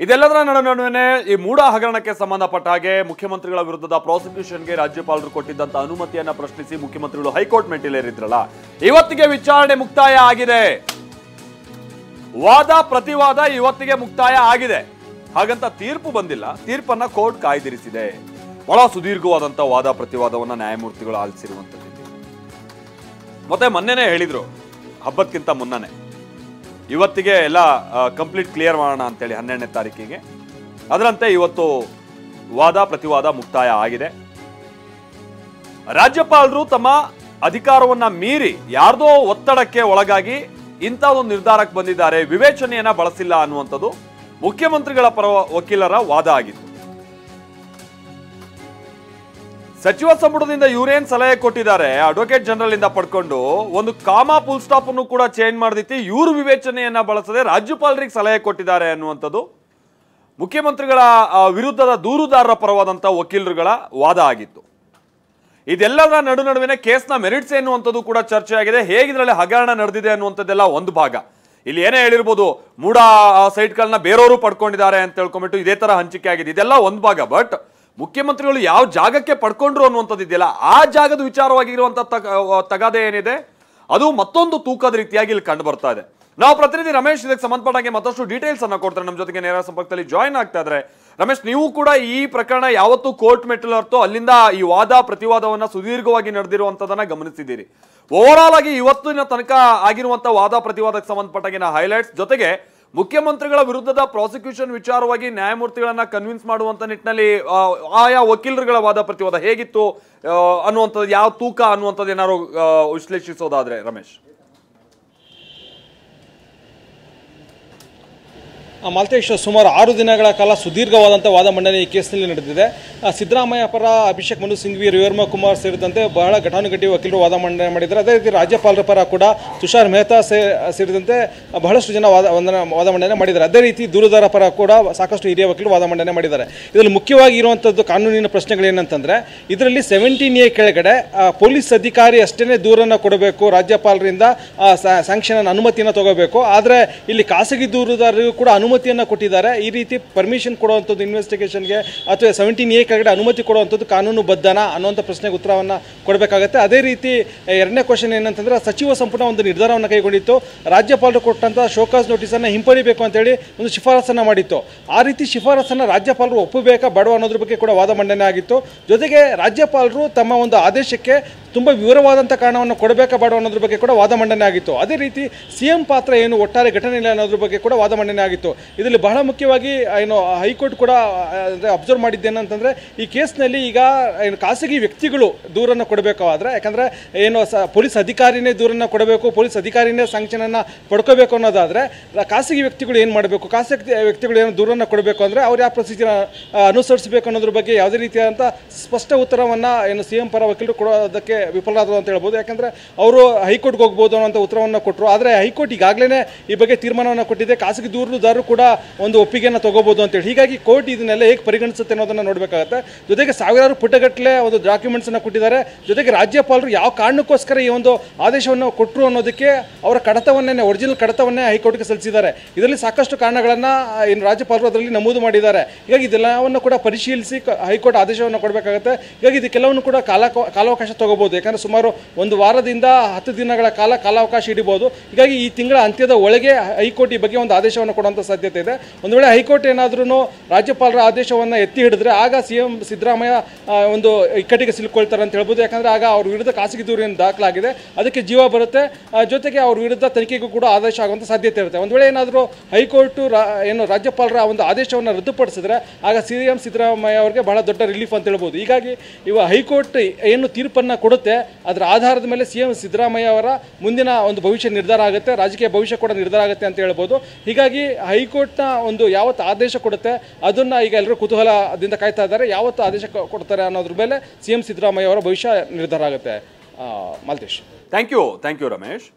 ಇದೆಲ್ಲದರ ನಡುವೆ ಈ ಮೂಡ ಹಗರಣಕ್ಕೆ ಸಂಬಂಧಪಟ್ಟ ಹಾಗೆ ಮುಖ್ಯಮಂತ್ರಿಗಳ ವಿರುದ್ಧದ ಪ್ರಾಸಿಕ್ಯೂಷನ್ಗೆ ರಾಜ್ಯಪಾಲರು ಕೊಟ್ಟಿದ್ದಂತ ಅನುಮತಿಯನ್ನ ಪ್ರಶ್ನಿಸಿ ಮುಖ್ಯಮಂತ್ರಿಗಳು ಹೈಕೋರ್ಟ್ ಮೆಟ್ಟಿಲೇರಿದ್ರಲ್ಲ, ಇವತ್ತಿಗೆ ವಿಚಾರಣೆ ಮುಕ್ತಾಯ ಆಗಿದೆ. ವಾದ ಪ್ರತಿವಾದ ಇವತ್ತಿಗೆ ಮುಕ್ತಾಯ ಆಗಿದೆ. ಹಾಗಂತ ತೀರ್ಪು ಬಂದಿಲ್ಲ, ತೀರ್ಪನ್ನ ಕೋರ್ಟ್ ಕಾಯ್ದಿರಿಸಿದೆ. ಬಹಳ ಸುದೀರ್ಘವಾದಂತ ವಾದ ಪ್ರತಿವಾದವನ್ನ ನ್ಯಾಯಮೂರ್ತಿಗಳು ಆಲಿಸಿರುವಂತದ್ದು. ಮತ್ತೆ ಮೊನ್ನೆನೇ ಹೇಳಿದ್ರು, ಹಬ್ಬಕ್ಕಿಂತ ಮುನ್ನನೇ ಇವತ್ತಿಗೆ ಎಲ್ಲ ಕಂಪ್ಲೀಟ್ ಕ್ಲಿಯರ್ ಮಾಡೋಣ ಅಂತೇಳಿ 12ನೇ ತಾರೀಕಿಗೆ. ಅದರಂತೆ ಇವತ್ತು ವಾದ ಪ್ರತಿವಾದ ಮುಕ್ತಾಯ ಆಗಿದೆ. ರಾಜ್ಯಪಾಲರು ತಮ್ಮ ಅಧಿಕಾರವನ್ನ ಮೀರಿ ಯಾರ್ದೋ ಒತ್ತಡಕ್ಕೆ ಒಳಗಾಗಿ ಇಂಥ ಒಂದು ನಿರ್ಧಾರಕ್ಕೆ ಬಂದಿದ್ದಾರೆ, ವಿವೇಚನೆಯನ್ನ ಬಳಸಿಲ್ಲ ಅನ್ನುವಂಥದ್ದು ಮುಖ್ಯಮಂತ್ರಿಗಳ ಪರ ವಕೀಲರ ವಾದ ಆಗಿತ್ತು. ಸಚಿವ ಸಂಪುಟದಿಂದ ಇವರೇನ್ ಸಲಹೆ ಕೊಟ್ಟಿದ್ದಾರೆ, ಅಡ್ವೊಕೇಟ್ ಜನರಲ್ ಇಂದ ಪಡ್ಕೊಂಡು ಒಂದು ಕಾಮಾ ಫುಲ್ ಸ್ಟಾಪ್ ಅನ್ನು ಕೂಡ ಚೇಂಜ್ ಮಾಡದಿತ್ತು, ಇವರು ವಿವೇಚನೆಯನ್ನ ಬಳಸದೆ ರಾಜ್ಯಪಾಲರಿಗೆ ಸಲಹೆ ಕೊಟ್ಟಿದ್ದಾರೆ ಅನ್ನುವಂಥದ್ದು ಮುಖ್ಯಮಂತ್ರಿಗಳ ವಿರುದ್ಧದ ದೂರುದಾರರ ಪರವಾದಂಥ ವಕೀಲರುಗಳ ವಾದ ಆಗಿತ್ತು. ಇದೆಲ್ಲದರ ನಡುವಿನ ಕೇಸ್ನ ಮೆರಿಟ್ಸ್ ಎನ್ನುವಂಥದ್ದು ಕೂಡ ಚರ್ಚೆ ಆಗಿದೆ. ಹೇಗಿದ್ರಲ್ಲಿ ಹಗರಣ ನಡೆದಿದೆ ಅನ್ನುವಂಥದ್ದೆಲ್ಲ ಒಂದು ಭಾಗ. ಇಲ್ಲಿ ಏನೇ ಹೇಳಿರ್ಬೋದು, ಮೂಡ ಸೈಟ್ಗಳನ್ನ ಬೇರೆಯವರು ಪಡ್ಕೊಂಡಿದ್ದಾರೆ ಅಂತ ಹೇಳ್ಕೊಂಡ್ಬಿಟ್ಟು ಇದೇ ತರ ಹಂಚಿಕೆ ಆಗಿದೆ, ಇದೆಲ್ಲ ಒಂದು ಭಾಗ. ಬಟ್ ಮುಖ್ಯಮಂತ್ರಿಗಳು ಯಾವ ಜಾಗಕ್ಕೆ ಪಡ್ಕೊಂಡ್ರು ಅನ್ನುವಂಥದ್ದು ಇದೆಯಲ್ಲ, ಆ ಜಾಗದ ವಿಚಾರವಾಗಿರುವಂತ ತಗಾದೆ ಏನಿದೆ ಅದು ಮತ್ತೊಂದು ತೂಕದ ರೀತಿಯಾಗಿ ಇಲ್ಲಿ ಕಂಡು ಬರ್ತಾ ಇದೆ. ನಾವು ಪ್ರತಿನಿಧಿ ರಮೇಶ್ ಇದಕ್ಕೆ ಸಂಬಂಧಪಟ್ಟಾಗೆ ಮತ್ತಷ್ಟು ಡೀಟೇಲ್ಸ್ ಅನ್ನ ಕೊಡ್ತಾರೆ. ನಮ್ಮ ಜೊತೆಗೆ ನೇರ ಸಂಪರ್ಕದಲ್ಲಿ ಜಾಯಿನ್ ಆಗ್ತಾ ಇದ್ದಾರೆ. ರಮೇಶ್, ನೀವು ಕೂಡ ಈ ಪ್ರಕರಣ ಯಾವತ್ತು ಕೋರ್ಟ್ ಮೆಟ್ಟಿಲರ್ತೋ ಅಲ್ಲಿಂದ ಈ ವಾದ ಪ್ರತಿವಾದವನ್ನ ಸುದೀರ್ಘವಾಗಿ ನಡೆದಿರುವಂತದನ್ನ ಗಮನಿಸಿದ್ದೀರಿ. ಓವರ್ ಆಲ್ ಆಗಿ ಇವತ್ತಿನ ತನಕ ಆಗಿರುವಂತ ವಾದ ಪ್ರತಿವಾದಕ್ಕೆ ಸಂಬಂಧಪಟ್ಟಾಗಿನ ಹೈಲೈಟ್ಸ್ ಜೊತೆಗೆ ಮುಖ್ಯಮಂತ್ರಿಗಳ ವಿರುದ್ಧದ ಪ್ರಾಸಿಕ್ಯೂಷನ್ ವಿಚಾರವಾಗಿ ನ್ಯಾಯಮೂರ್ತಿಗಳನ್ನ ಕನ್ವಿನ್ಸ್ ಮಾಡುವಂತ ನಿಟ್ಟಿನಲ್ಲಿ ಆಯಾ ವಕೀಲರುಗಳ ವಾದ ಪ್ರತಿವಾದ ಹೇಗಿತ್ತು ಅನ್ನುವಂಥದ್ದು, ಯಾವ ತೂಕ ಅನ್ನುವಂಥದ್ದು ಏನಾದ್ರು ವಿಶ್ಲೇಷಿಸೋದಾದ್ರೆ ರಮೇಶ್. ಮಾಲ್ತೇಶ್, ಸುಮಾರು 6 ದಿನಗಳ ಕಾಲ ಸುದೀರ್ಘವಾದಂಥ ವಾದ ಮಂಡನೆ ಈ ಕೇಸ್ನಲ್ಲಿ ನಡೆದಿದೆ. ಸಿದ್ದರಾಮಯ್ಯ ಪರ ಅಭಿಷೇಕ್ ಮನು ಸಿಂಘ್ವಿ, ರವಿವರ್ಮ ಕುಮಾರ್ ಸೇರಿದಂತೆ ಬಹಳ ಘಟಾನುಘಟಿ ವಕೀಲರು ವಾದ ಮಂಡನೆ ಮಾಡಿದ್ದಾರೆ. ಅದೇ ರೀತಿ ರಾಜ್ಯಪಾಲರ ಪರ ಕೂಡ ತುಷಾರ್ ಮೆಹ್ತಾ ಸೇರಿದಂತೆ ಬಹಳಷ್ಟು ಜನ ವಾದ ಮಂಡನೆ ಮಾಡಿದ್ದಾರೆ. ಅದೇ ರೀತಿ ದೂರುದಾರ ಪರ ಕೂಡ ಸಾಕಷ್ಟು ಹಿರಿಯ ವಕೀಲರು ವಾದ ಮಂಡನೆ ಮಾಡಿದ್ದಾರೆ. ಇದರಲ್ಲಿ ಮುಖ್ಯವಾಗಿ ಇರುವಂಥದ್ದು ಕಾನೂನಿನ ಪ್ರಶ್ನೆಗಳೇನಂತಂದರೆ, ಇದರಲ್ಲಿ 17A ಕೆಳಗಡೆ ಪೊಲೀಸ್ ಅಧಿಕಾರಿ ಅಷ್ಟೇ ದೂರನ್ನು ಕೊಡಬೇಕು, ರಾಜ್ಯಪಾಲರಿಂದ ಸ್ಯಾಂಕ್ಷನ್ ಅನುಮತಿಯನ್ನು ತಗೋಬೇಕು. ಆದರೆ ಇಲ್ಲಿ ಖಾಸಗಿ ದೂರುದಾರರಿಗೂ ಕೂಡ ಅನುಮತಿಯನ್ನು ಕೊಟ್ಟಿದ್ದಾರೆ. ಈ ರೀತಿ ಪರ್ಮಿಷನ್ ಕೊಡುವಂಥದ್ದು ಇನ್ವೆಸ್ಟಿಗೇಷನ್ಗೆ ಅಥವಾ 17A ಕೆಳಗಡೆ ಅನುಮತಿ ಕೊಡುವಂಥದ್ದು ಕಾನೂನು ಬದ್ಧನಾ ಅನ್ನುವಂಥ ಪ್ರಶ್ನೆಗೆ ಉತ್ತರವನ್ನು ಕೊಡಬೇಕಾಗುತ್ತೆ. ಅದೇ ರೀತಿ ಎರಡನೇ ಕ್ವಶನ್ ಏನಂತಂದರೆ, ಸಚಿವ ಸಂಪುಟ ಒಂದು ನಿರ್ಧಾರವನ್ನು ಕೈಗೊಂಡಿತ್ತು, ರಾಜ್ಯಪಾಲರು ಕೊಟ್ಟಂಥ ಶೋಕಾಸ್ ನೋಟಿಸನ್ನು ಹಿಂಪಡಿಬೇಕು ಅಂತೇಳಿ ಒಂದು ಶಿಫಾರಸನ್ನು ಮಾಡಿತ್ತು. ಆ ರೀತಿ ಶಿಫಾರಸನ್ನು ರಾಜ್ಯಪಾಲರು ಒಪ್ಪಬೇಕಾ ಬೇಡವಾ ಅನ್ನೋದ್ರ ಬಗ್ಗೆ ಕೂಡ ವಾದ ಮಂಡನೆ ಆಗಿತ್ತು. ಜೊತೆಗೆ ರಾಜ್ಯಪಾಲರು ತಮ್ಮ ಒಂದು ಆದೇಶಕ್ಕೆ ತುಂಬ ವಿವರವಾದಂಥ ಕಾರಣವನ್ನು ಕೊಡಬೇಕಾ ಬೇಡ ಅನ್ನೋದ್ರ ಬಗ್ಗೆ ಕೂಡ ವಾದ ಮಂಡನೆ ಆಗಿತ್ತು. ಅದೇ ರೀತಿ CM ಪಾತ್ರ ಏನು ಒಟ್ಟಾರೆ ಘಟನೆ ಇಲ್ಲ ಅನ್ನೋದ್ರ ಬಗ್ಗೆ ಕೂಡ ವಾದ ಮಂಡನೆ ಆಗಿತ್ತು. ಇದರಲ್ಲಿ ಬಹಳ ಮುಖ್ಯವಾಗಿ ಏನು ಹೈಕೋರ್ಟ್ ಕೂಡ ಅಬ್ಸರ್ವ್ ಮಾಡಿದ್ದೇನಂತಂದರೆ, ಈ ಕೇಸ್ನಲ್ಲಿ ಈಗ ಏನು ಖಾಸಗಿ ವ್ಯಕ್ತಿಗಳು ದೂರನ್ನು ಕೊಡಬೇಕಾದ್ರೆ, ಯಾಕಂದರೆ ಏನು ಪೊಲೀಸ್ ಅಧಿಕಾರಿನೇ ದೂರನ್ನು ಕೊಡಬೇಕು, ಪೊಲೀಸ್ ಅಧಿಕಾರಿನೇ ಸ್ಯಾಂಕ್ಷನನ್ನು ಪಡ್ಕೋಬೇಕು ಅನ್ನೋದಾದರೆ, ಖಾಸಗಿ ವ್ಯಕ್ತಿಗಳು ಏನು ಮಾಡಬೇಕು, ಖಾಸಗಿ ವ್ಯಕ್ತಿಗಳು ಏನು ದೂರನ್ನು ಕೊಡಬೇಕು ಅಂದರೆ ಅವ್ರು ಯಾವ ಪ್ರೊಸೀಜರ್ ಅನುಸರಿಸಬೇಕು ಅನ್ನೋದ್ರ ಬಗ್ಗೆ ಯಾವುದೇ ರೀತಿಯಾದಂಥ ಸ್ಪಷ್ಟ ಉತ್ತರವನ್ನು ಏನು CM ಪರ ವಕೀಲರು ಕೊಡೋದಕ್ಕೆ ವಿಫಲರಾದರು ಅಂತ ಹೇಳ್ಬೋದು. ಯಾಕಂದರೆ ಅವರು ಹೈಕೋರ್ಟ್ಗೆ ಹೋಗ್ಬೋದು ಅನ್ನೋಂಥ ಉತ್ತರವನ್ನು ಕೊಟ್ಟರು. ಆದರೆ ಹೈಕೋರ್ಟ್ ಈಗಾಗಲೇ ಈ ಬಗ್ಗೆ ತೀರ್ಮಾನವನ್ನು ಕೊಟ್ಟಿದೆ, ಖಾಸಗಿ ದೂರುದಾರರು ಕೂಡ ಒಂದು ಒಪ್ಪಿಗೆಯನ್ನು ತಗೋಬಹುದು ಅಂತೇಳಿ. ಹೀಗಾಗಿ ಕೋರ್ಟ್ ಇದನ್ನೆಲ್ಲ ಹೇಗೆ ಪರಿಗಣಿಸುತ್ತೆ ಅನ್ನೋದನ್ನು ನೋಡಬೇಕಾಗುತ್ತೆ. ಜೊತೆಗೆ ಸಾವಿರಾರು ಪುಟಗಟ್ಟಲೆ ಒಂದು ಡಾಕ್ಯುಮೆಂಟ್ಸನ್ನು ಕೊಟ್ಟಿದ್ದಾರೆ. ಜೊತೆಗೆ ರಾಜ್ಯಪಾಲರು ಯಾವ ಕಾರಣಕ್ಕೋಸ್ಕರ ಈ ಒಂದು ಆದೇಶವನ್ನು ಕೊಟ್ಟರು ಅನ್ನೋದಕ್ಕೆ ಅವರ ಕಡತವನ್ನೇ, ಒರಿಜಿನಲ್ ಕಡತವನ್ನೇ ಹೈಕೋರ್ಟ್ಗೆ ಸಲ್ಲಿಸಿದ್ದಾರೆ. ಇದರಲ್ಲಿ ಸಾಕಷ್ಟು ಕಾರಣಗಳನ್ನು ಏನು ರಾಜ್ಯಪಾಲರು ಅದರಲ್ಲಿ ನಮೂದು ಮಾಡಿದ್ದಾರೆ. ಹೀಗಾಗಿ ಇದೆಲ್ಲವನ್ನು ಕೂಡ ಪರಿಶೀಲಿಸಿ ಹೈಕೋರ್ಟ್ ಆದೇಶವನ್ನು ಕೊಡಬೇಕಾಗುತ್ತೆ. ಹೀಗಾಗಿ ಇದಕ್ಕೆಲ್ಲವನ್ನು ಕೂಡ ಕಾಲಾವಕಾಶ ತಗೋಬಹುದು. ಯಾಕಂದರೆ ಸುಮಾರು 1 ವಾರದಿಂದ 10 ದಿನಗಳ ಕಾಲಾವಕಾಶ ಹಿಡಿಬಹುದು. ಹೀಗಾಗಿ ಈ ತಿಂಗಳ ಅಂತ್ಯದ ಒಳಗೆ ಹೈಕೋರ್ಟ್ ಈ ಬಗ್ಗೆ ಒಂದು ಆದೇಶವನ್ನು ಕೊಡುವಂಥ ಸಾಧ್ಯತೆ ಇದೆ. ಒಂದು ವೇಳೆ ಹೈಕೋರ್ಟ್ ಏನಾದ್ರೂ ರಾಜ್ಯಪಾಲರ ಆದೇಶವನ್ನು ಎತ್ತಿ ಹಿಡಿದ್ರೆ ಆಗ CM ಸಿದ್ದರಾಮಯ್ಯ ಒಂದು ಇಕ್ಕಟ್ಟಿಗೆ ಸಿಲುಕೊಳ್ತಾರೆ ಅಂತ ಹೇಳ್ಬೋದು. ಯಾಕಂದರೆ ಆಗ ಅವ್ರ ವಿರುದ್ಧ ಖಾಸಗಿ ದೂರು ಏನು ದಾಖಲಾಗಿದೆ ಅದಕ್ಕೆ ಜೀವ ಬರುತ್ತೆ. ಜೊತೆಗೆ ಅವ್ರ ವಿರುದ್ಧ ತನಿಖೆಗೂ ಕೂಡ ಆದೇಶ ಆಗುವಂಥ ಸಾಧ್ಯತೆ ಇರುತ್ತೆ. ಒಂದು ವೇಳೆ ಏನಾದರೂ ಹೈಕೋರ್ಟು ಏನು ರಾಜ್ಯಪಾಲರ ಒಂದು ಆದೇಶವನ್ನು ರದ್ದುಪಡಿಸಿದ್ರೆ ಆಗ CM ಸಿದ್ದರಾಮಯ್ಯ ಅವರಿಗೆ ಬಹಳ ದೊಡ್ಡ ರಿಲೀಫ್ ಅಂತ ಹೇಳ್ಬೋದು. ಹೀಗಾಗಿ ಹೈಕೋರ್ಟ್ ಏನು ತೀರ್ಪನ್ನು ಕೊಡುತ್ತೆ ಅದರ ಆಧಾರದ ಮೇಲೆ CM ಸಿದ್ದರಾಮಯ್ಯ ಅವರ ಮುಂದಿನ ಒಂದು ಭವಿಷ್ಯ ನಿರ್ಧಾರ ಆಗುತ್ತೆ, ರಾಜಕೀಯ ಭವಿಷ್ಯ ಕೂಡ ನಿರ್ಧಾರ ಆಗುತ್ತೆ ಅಂತ ಹೇಳ್ಬೋದು. ಹೀಗಾಗಿ ಹೈಕೋರ್ಟ್ನ ಒಂದು ಯಾವತ್ತು ಆದೇಶ ಕೊಡುತ್ತೆ ಅದನ್ನು ಈಗ ಎಲ್ಲರೂ ಕುತೂಹಲದಿಂದ ಕಾಯ್ತಾ ಇದ್ದಾರೆ. ಯಾವತ್ತು ಆದೇಶ ಕೊಡ್ತಾರೆ ಅನ್ನೋದ್ರ ಮೇಲೆ CM ಸಿದ್ದರಾಮಯ್ಯ ಅವರ ಭವಿಷ್ಯ ನಿರ್ಧಾರ ಆಗುತ್ತೆ. Malthesh, thank you Ramesh.